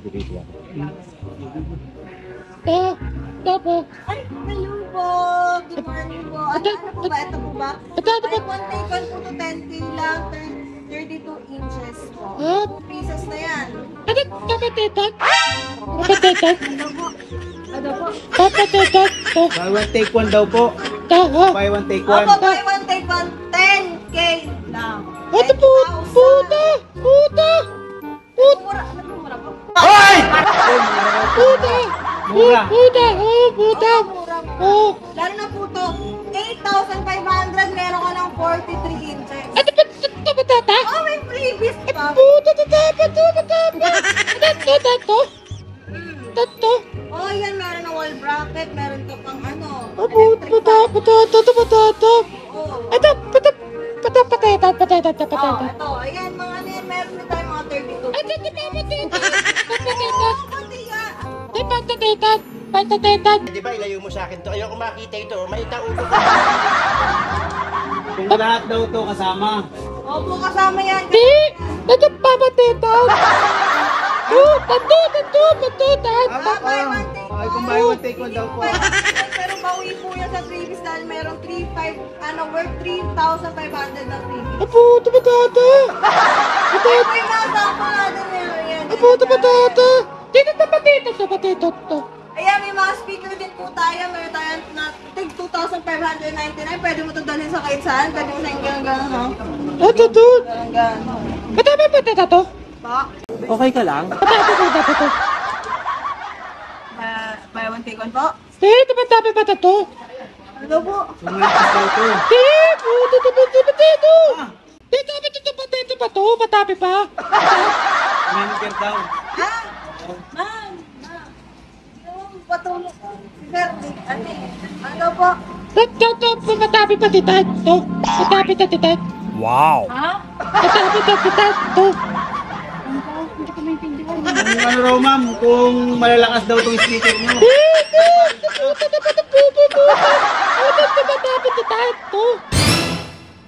dito yan. Ito po. Ay, hello po. Good morning po. Ano po ba? Ito po ba? Buy one take one po to 10K lang. 32 inches po. 2 pieces na yan. Ano kapatitot? Kapatitot? Ano po? Kapatitot? Buy one take one daw po. Taha. Buy one take one. Opo, buy one take one. 10K lang. Ito po. Puta. Puta. Mura. Ano po mura po? Hoy! Puta. Mura. Puta. Oh, puta. Mura po. Oh. Lalo na po to. 8,500. Meron ka ng 43 inches. Ito pa. Ito pa tata? Oh, may freebies pa. Puta. Tatapa. Tatapa. Tato. Tato. Tato. Oh, yan. Meron na wall bracket. Meron ka pang ano. Puta. Patata. Patata. Oh. Ito. Patata. Patata. Patata. Oh, Patata. ito. Ayan, mga ano yan. Meron na tayo mga 32. Ito. Ito pa. Patata. Patata. Oh, pati yan. Patata. Patata. Di ba ilayo mo sa akin to? Ayoko makita ito. May taulo ko. Kung lahat daw to kasama. Opo, kasama yan. Di. Ito pa. Patata. Oh, tato. Tato. Patata. Buy one take Ay, kung buy one take one daw po. Pero bawi po yan sa freebies dahil meron 3,500, worth 3,500 na freebies. Puta. Patata. Ay, may nasample natin yan. Puta. Patata. Dito pa. Patata. Patata. Ayan, may mga speaker din po tayo. Meron tayo na tig 2,599. Pwede mo ito dalhin sa kahit saan. Pwede mo sa yung gano'n, no? Ito. Ito. Gano'n. Patata. Patata. Pa. Okay ka lang? Patata. Buy one take one po. Dito pa. Patata. Ano po? Kung lahat daw to. Di. Puta. Patata. Dito. Patata pa to. Patapi pa. Manager daw. Ah! Ma'am! Yung patulog. Sir, ano po? Patapi pa titat. To. Patapi pa titat. Ha? Patapi pa titat. To. Kung ano raw ma'am, kung malalakas daw tong speaker nyo. Patapi titat. To.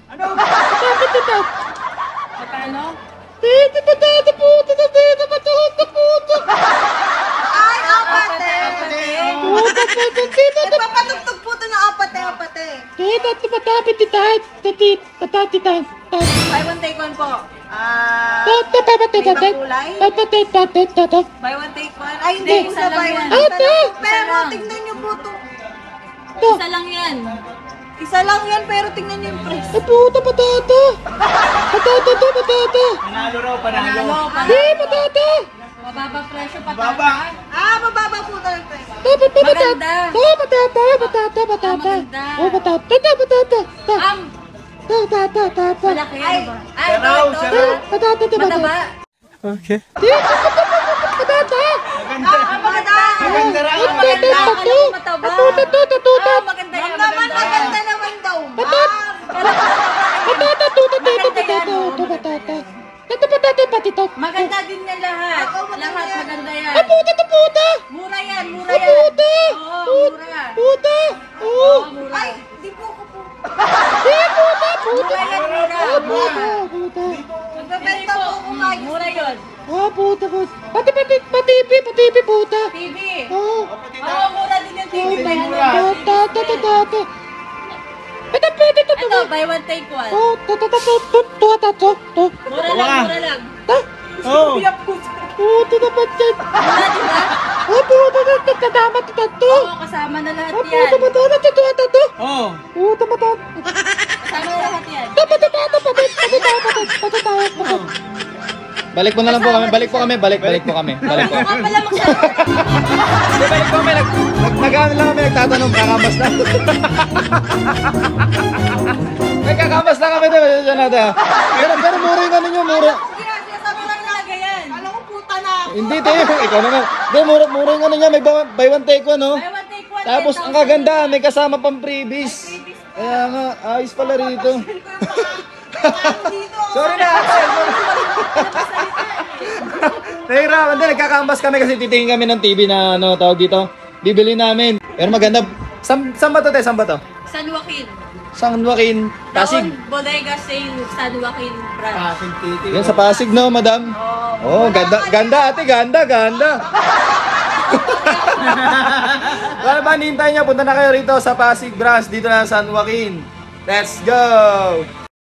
Ano? Patapi titat. Magkano? Dito patata puta. Dito patata puta. Ay, apate! Puta. Dito. Nagpapatugtog po ito ng apate. Dito. Patapi titat. Patati titat. Buy one take one po. Buy one take one. Ay, hindi po sa buy one take one. Pero tingnan nyo po ito. Isa lang yan. Isa lang yan, pero tingnan nyo yung price. Puta patata. Patata. Panalo raw, panalo. Patata. Mababa presyo pa. Baba. Ah, mababa po talaga price. Maganda. Patata. Maganda. Oh, patata. Patata. Malaki Ay, yan ba? ay, Saraw, ito. saraw. Patata. Mataba. Okay. Patata. Maganda. Maganda. Maganda raw. Maganda. Akala ko mataba. Patata. Maganda yan. Naman, maganda naman daw. Ma'am. Patata. Maganda din yan lahat. Oo, maganda Lahat yan. maganda yan. Puta. Mura yan. Mura yan. Puta. Oo, mura. Puta. Oo, mura. Ay, di po ko po. Mura yan, mura. Puta. Magbebenta po ako ngayon. Mura yun. Puta. Patipi, puta. TV. Oh. Oo, mura din yung TV. Hindi Kaya mura. Patata. Patata. ito, buy one take one. Oh, to. Mura lang, mura lang. Oh. Puta na patyan. Mura, di ba? Tama to. Oo, kasama na lahat yan. Puta. Oh. Puta mata. Kasama na lahat yan. Balik mo na lang po kami. Balik po kami. Balik po kami. Ano ka pala magsasabi? Hindi, balik po kami. Nag-ano lang kami. Nagtatanong. Kakambas na. Nagkakambas na kami. Pero mura yung ano nyo. Mura. Sinasabi lang Talaga yan. Alam ko puta na ako. Hindi, tayo. Ikaw naman. Hindi, mura yung ano niya. May buy one take one, no? Buy one take one. Tapos, ang kaganda. May kasama pang freebies. Kaya nga, ayos pala rito. Sorry na. Tira, hindi, nagkakambas kami kasi titingin kami ng TV na ano, tawag dito. Bibili namin. Pero maganda. Saan ba to, te? Saan ba to? San Joaquin. San Joaquin, Pasig. Daon Bodega Sale, San Joaquin Brand. Pasig City. Yan sa Pasig, no, madam? Oh, ganda, ganda, ate, ganda, ganda. Ano ba, nintay niya? Punta na kayo rito sa Pasig Branch, dito na sa San Joaquin. Let's go!